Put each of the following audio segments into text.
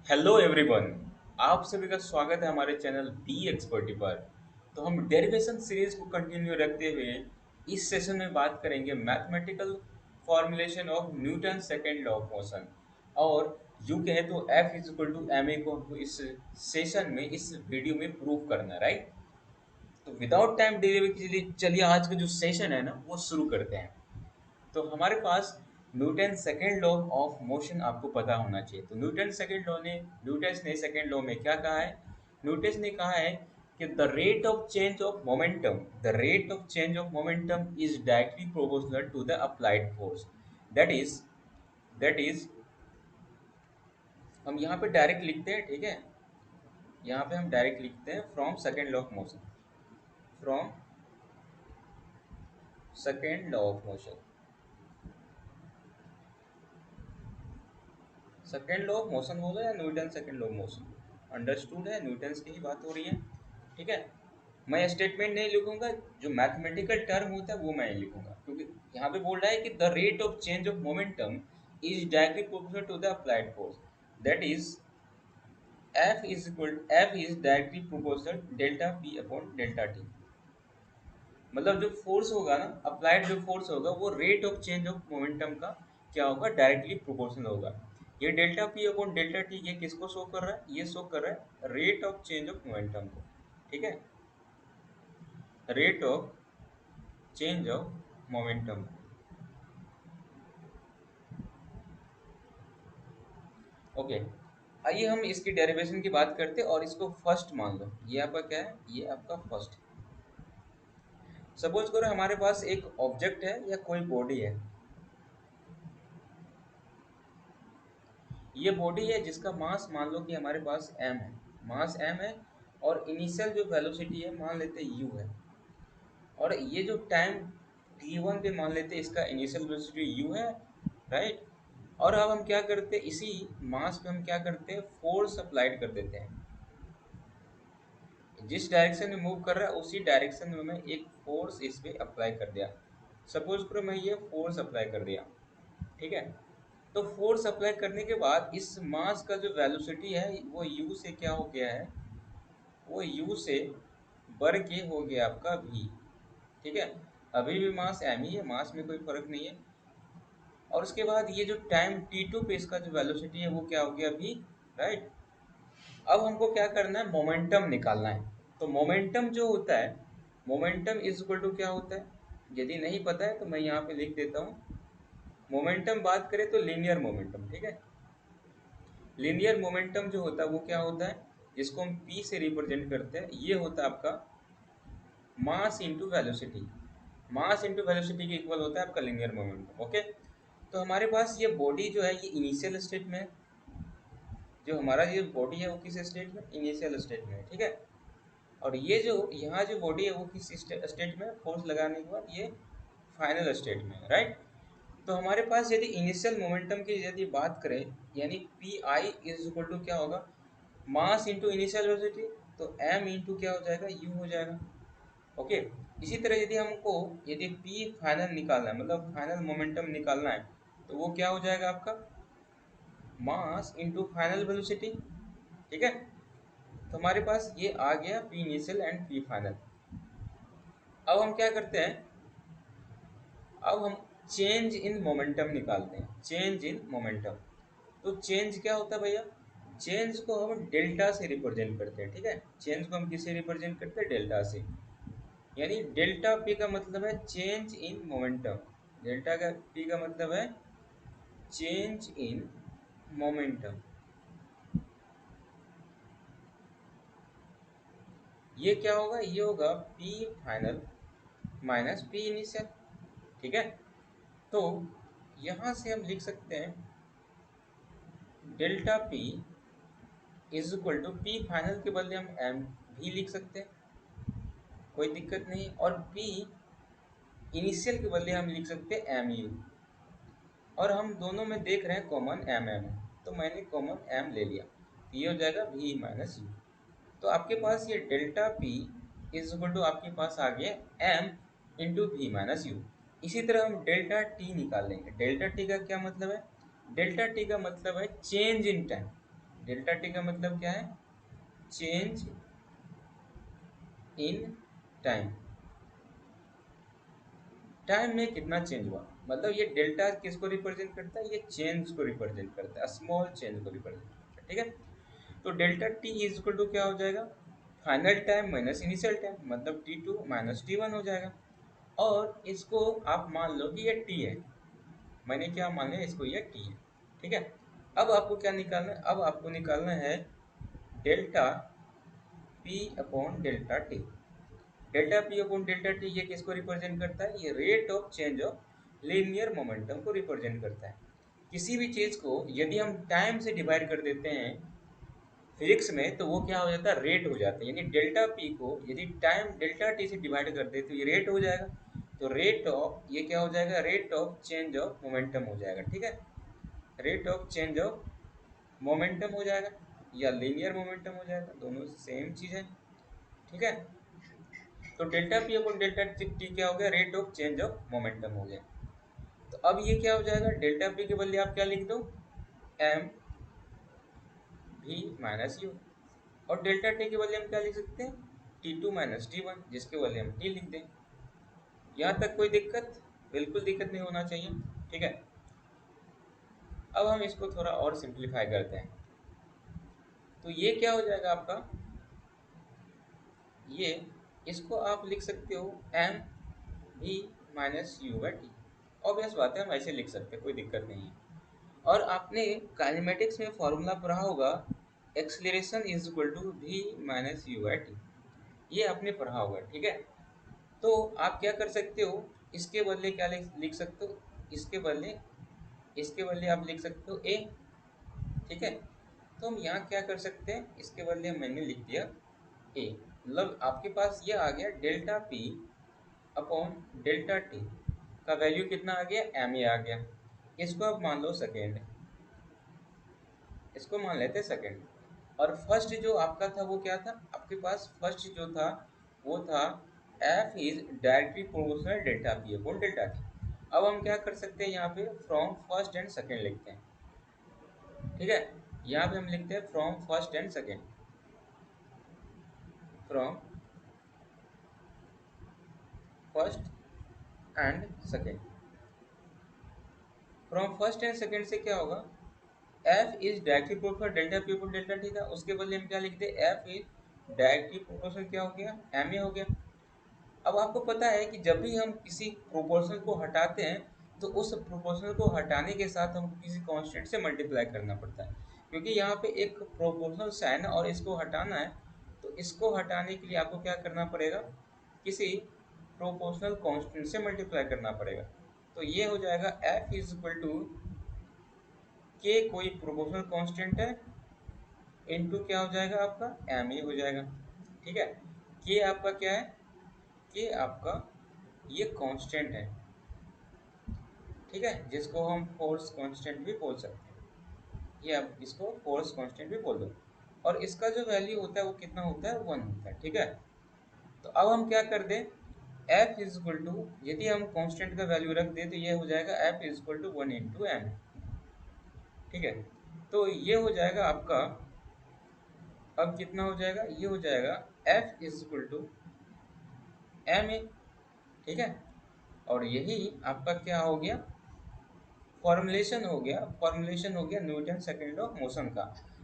Hello everyone. आप सभी का स्वागत है हमारे चैनल बी एक्सपर्टी पर। तो हम डेरिवेशन सीरीज को कंटिन्यू रखते हुए इस सेशन में बात करेंगे mathematical formulation of Newton second law of motion. और यूं कहे तो F is equal to M A को हमको इस सेशन में इस वीडियो में प्रूव करना है, राइट। तो विदाउट टाइम डिले के लिए चलिए आज का जो सेशन है ना वो शुरू करते हैं। तो हमारे पास Newton second law of motion आपको पता होना चाहिए। तो न्यूटन ने सेकेंड लॉ में क्या कहा है? न्यूटन ने कहा है कि the rate of change of momentum is directly proportional to the applied force. That is that is, हम यहाँ पे डायरेक्ट लिखते हैं, ठीक है। यहाँ पे हम डायरेक्ट लिखते हैं from second law of motion, from second law of motion. Second law of motion बोलो या Newton second law of motion, understood है, न्यूटन की ही बात हो रही है, ठीक है। मैं स्टेटमेंट नहीं लिखूंगा, जो मैथमेटिकल टर्म होता है वो मैं लिखूंगा, क्योंकि यहाँ पे बोल रहा है कि the rate of change of momentum is directly proportional to the applied force. That is F is directly proportional delta P upon delta T. मतलब जो फोर्स होगा ना, अप्लाइड जो फोर्स होगा वो rate of change of momentum का क्या होगा, डायरेक्टली प्रोपोर्शनल होगा। ये delta P upon delta T ये किसको शो कर रहा है? ये शो कर रहा है rate of change of momentum को, ठीक है, rate of change of momentum. Okay, आइए हम इसकी डेरिवेशन की बात करते हैं और इसको फर्स्ट मान लो। ये आपका क्या है? ये आपका फर्स्ट। सपोज करो हमारे पास एक ऑब्जेक्ट है या कोई बॉडी है। ये बॉडी है जिसका मास मान लो कि हमारे पास m है, मास m है, और इनिशियल जो वेलोसिटी है मान लेते हैं u है। और ये जो टाइम t1 पे मान लेते हैं इसका इनिशियल वेलोसिटी u है, राइट। और अब हम क्या करते हैं, इसी मास पे हम क्या करते हैं, फोर्स अप्लाइड कर देते हैं। जिस डायरेक्शन में मूव कर रहा है उसी डायरेक्शन में मैं एक फोर्स इस पे अप्लाई कर दिया। सपोज करो मैं ये फोर्स अप्लाई कर दिया, ठीक है। तो फोर्स अप्लाई करने के बाद इस मास का जो वेलोसिटी है वो u से क्या हो गया है, वो u से बढ़ के हो गया आपका v, ठीक है। अभी भी मास m ही है, मास में कोई फर्क नहीं है। और उसके बाद ये जो टाइम t2 पे इसका जो वेलोसिटी है वो क्या हो गया v, राइट। अब हमको क्या करना है, मोमेंटम निकालना है। तो मोमेंटम जो होता है, मोमेंटम इज इक्वल टू क्या होता है, यदि नहीं पता है तो मैं यहाँ पे लिख देता हूँ। मोमेंटम बात करें तो लीनियर मोमेंटम, ठीक है। लीनियर मोमेंटम जो होता है वो क्या होता है, जिसको हम p से रिप्रेजेंट करते हैं, ये होता है आपका mass into velocity. Mass into velocity के इक्वल होता है आपका लीनियर मोमेंटम, ओके। तो हमारे पास ये बॉडी जो है ये इनिशियल स्टेट में है। जो हमारा ये बॉडी है वो किस स्टेट में, इनिशियल स्टेट में है, ठीक है। और ये जो यहाँ जो बॉडी है वो किस स्टेट में, फोर्स लगाने के बाद ये फाइनल स्टेट में है, राइट। तो हमारे पास यदि इनिशियल मोमेंटम की यदि बात करें, यानी P I is equal to क्या होगा, मास इंटू इनिशियल वेलोसिटी। तो एम इंटू क्या हो जाएगा, यू हो जाएगा, ओके। इसी तरह यदि हमको यदि पी फाइनल निकालना है, मतलब फाइनल मोमेंटम निकालना है, तो वो क्या हो जाएगा आपका मास इंटू फाइनल वेलोसिटी, ठीक है। तो हमारे पास ये आ गया P initial and P final. अब हम क्या करते हैं, अब हम चेंज इन मोमेंटम निकालते हैं, चेंज इन मोमेंटम। तो चेंज क्या होता है भैया, चेंज को हम डेल्टा से रिप्रेजेंट करते हैं, ठीक है। चेंज को हम किससे रिप्रेजेंट करते हैं, डेल्टा से। यानी डेल्टा पी का मतलब है चेंज इन मोमेंटम। डेल्टा का पी का मतलब है चेंज इन मोमेंटम। ये क्या होगा, ये होगा P final minus P initial, ठीक है। तो यहां से हम लिख सकते हैं delta P is equal to P final के बदले हम एम भी लिख सकते हैं, कोई दिक्कत नहीं। और पी इनिशियल के बदले हम लिख सकते हैं एम यू। और हम दोनों में देख रहे हैं कॉमन एम एम है, तो मैंने कॉमन एम ले लिया, तो ये हो जाएगा वी माइनस यू। तो आपके पास ये delta P is equal to आपके पास आ गया M into V minus U. इसी तरह हम डेल्टा टी निकाल लेंगे। डेल्टा टी का क्या मतलब है, डेल्टा टी का मतलब है change in time. Delta T का मतलब क्या है? Change in time. टाइम में कितना चेंज हुआ, मतलब ये डेल्टा किसको रिप्रेजेंट करता है? ये चेंज को रिप्रेजेंट करता है, स्मॉल चेंज को रिप्रेजेंट करता है। ठीक है, तो delta T is equal to क्या हो जाएगा? Final time minus initial time, मतलब T two minus T one हो जाएगा। और इसको आप मान लो कि ये टी है, मैंने क्या मान लिया इसको, ये टी है। ठीक है, अब आपको क्या निकालना है? अब आपको निकालना है delta P upon delta T. Delta P upon delta T ये किसको रिप्रेजेंट करता है? ये rate of change of linear momentum को रिप्रेजेंट करता है। किसी भी चीज को यदि हम टाइम से डिवाइड कर देते हैं फिजिक्स में, तो वो क्या हो जाता है? रेट हो जाता है। यानी डेल्टा पी को यदि टाइम डेल्टा टी से डिवाइड कर दे तो ये रेट हो जाएगा। तो रेट ऑफ, ये क्या हो जाएगा? Rate of change of momentum हो जाएगा। ठीक है, rate of change of momentum हो जाएगा या लीनियर मोमेंटम हो जाएगा, दोनों सेम चीज है। ठीक है, तो delta P upon delta T क्या हो गया? Rate of change of momentum हो गया। तो अब ये क्या हो जाएगा? डेल्टा पी के बदले आप क्या लिख दो? एम भी माइनस यू। और डेल्टा टी के बदले हम क्या लिख सकते हैं? T two minus T one, जिसके बदले हम टी लिख दें। यहाँ तक कोई दिक्कत? बिल्कुल दिक्कत नहीं होना चाहिए। ठीक है, अब हम इसको थोड़ा और सिंप्लीफाई करते हैं। तो ये क्या हो जाएगा आपका? ये, इसको आप लिख सकते हो एम भी minus U by T. Obvious बात है, हम ऐसे लिख सकते हैं, कोई दिक्कत नहीं है। और आपने काइनेमेटिक्स में फॉर्मूला पढ़ा होगा, acceleration is equal to V minus U by T, ये आपने पढ़ा होगा। ठीक है, तो आप क्या कर सकते हो? इसके बदले क्या लिख सकते हो? इसके बदले आप लिख सकते हो ए। ठीक है, तो हम यहाँ क्या कर सकते हैं? इसके बदले मैंने लिख दिया ए, मतलब आपके पास ये आ गया delta P upon delta T का वैल्यू कितना आ गया? एम ए आ गया। इसको आप मान लो सेकेंड, इसको मान लेते हैं सेकेंड। और फर्स्ट जो आपका था वो क्या था? आपके पास फर्स्ट जो था वो था F is directly proportional delta P upon delta T. अब हम क्या कर सकते हैं? यहाँ पे फ्रॉम फर्स्ट एंड सेकेंड लिखते हैं। ठीक है, यहाँ पे हम लिखते हैं from first and second, from first and second. From first and second से क्या होगा? F is directly proportional delta P upon delta T था, उसके बदले हम क्या लिखते हैं? एफ इज डायरेक्टली प्रोपोर्शनल क्या हो गया? एम ए हो गया। अब आपको पता है कि जब भी हम किसी प्रोपोर्शनल को हटाते हैं तो उस प्रोपोर्शनल को हटाने के साथ हमको किसी कांस्टेंट से मल्टीप्लाई करना पड़ता है, क्योंकि यहाँ पे एक प्रोपोर्शनल साइन है और इसको हटाना है। तो इसको हटाने के लिए आपको क्या करना पड़ेगा? किसी प्रोपोर्शनल कांस्टेंट से मल्टीप्लाई करना पड़ेगा। तो ये हो जाएगा एफ इज इक्वल टू के, कोई प्रोपोर्शनल कांस्टेंट है, इनटू क्या हो जाएगा आपका? एम ए हो जाएगा। ठीक है, के आपका क्या है? के आपका ये कांस्टेंट है। ठीक है, जिसको हम फोर्स कांस्टेंट भी बोल सकते हैं, ये आप इसको फोर्स कांस्टेंट भी बोल दो। और इसका जो वैल्यू होता है वो कितना होता है? 1 होता है। ठीक है, तो अब हम क्या कर दें? एफ इज इक्वल टू, यदि हम कांस्टेंट का वैल्यू रख दें तो ये हो जाएगा F is equal to 1 into M. ठीक है, तो ये हो जाएगा आपका, अब कितना हो जाएगा? ये हो जाएगा F is equal to M A. ठीक है, और यही आपका क्या हो गया? फॉर्मुलेशन हो गया न्यूटन सेकंड ऑफ मोशन का।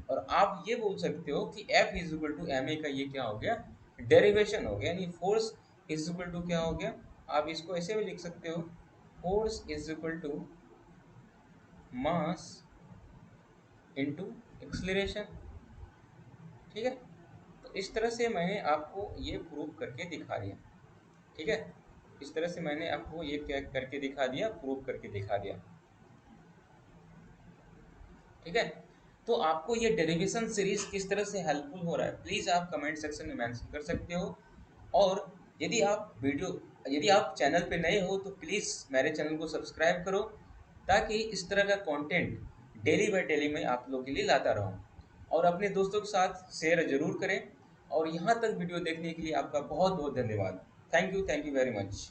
और आप ये बोल सकते हो कि F is equal to M A का ये क्या हो गया? डेरिवेशन हो गया, यानी फोर्स इज इक्वल टू क्या हो गया? आप इसको ऐसे भी लिख सकते हो, force is equal to mass into acceleration. ठीक है, तो इस तरह से मैंने आपको ये प्रूव करके दिखा दिया। ठीक है, इस तरह से मैंने आपको ये क्या करके दिखा दिया, प्रूव करके दिखा दिया। ठीक है, तो आपको ये डेरिवेशन सीरीज किस तरह से हेल्पफुल हो रहा है, प्लीज़ आप कमेंट सेक्शन में मेंशन कर सकते हो। और यदि आप चैनल पे नए हो तो प्लीज़ मेरे चैनल को सब्सक्राइब करो, ताकि इस तरह का कंटेंट डेली बाय डेली मैं आप लोगों के लिए लाता रहूं। और अपने दोस्तों के साथ शेयर जरूर करें। और यहाँ तक वीडियो देखने के लिए आपका बहुत बहुत धन्यवाद। Thank you very much.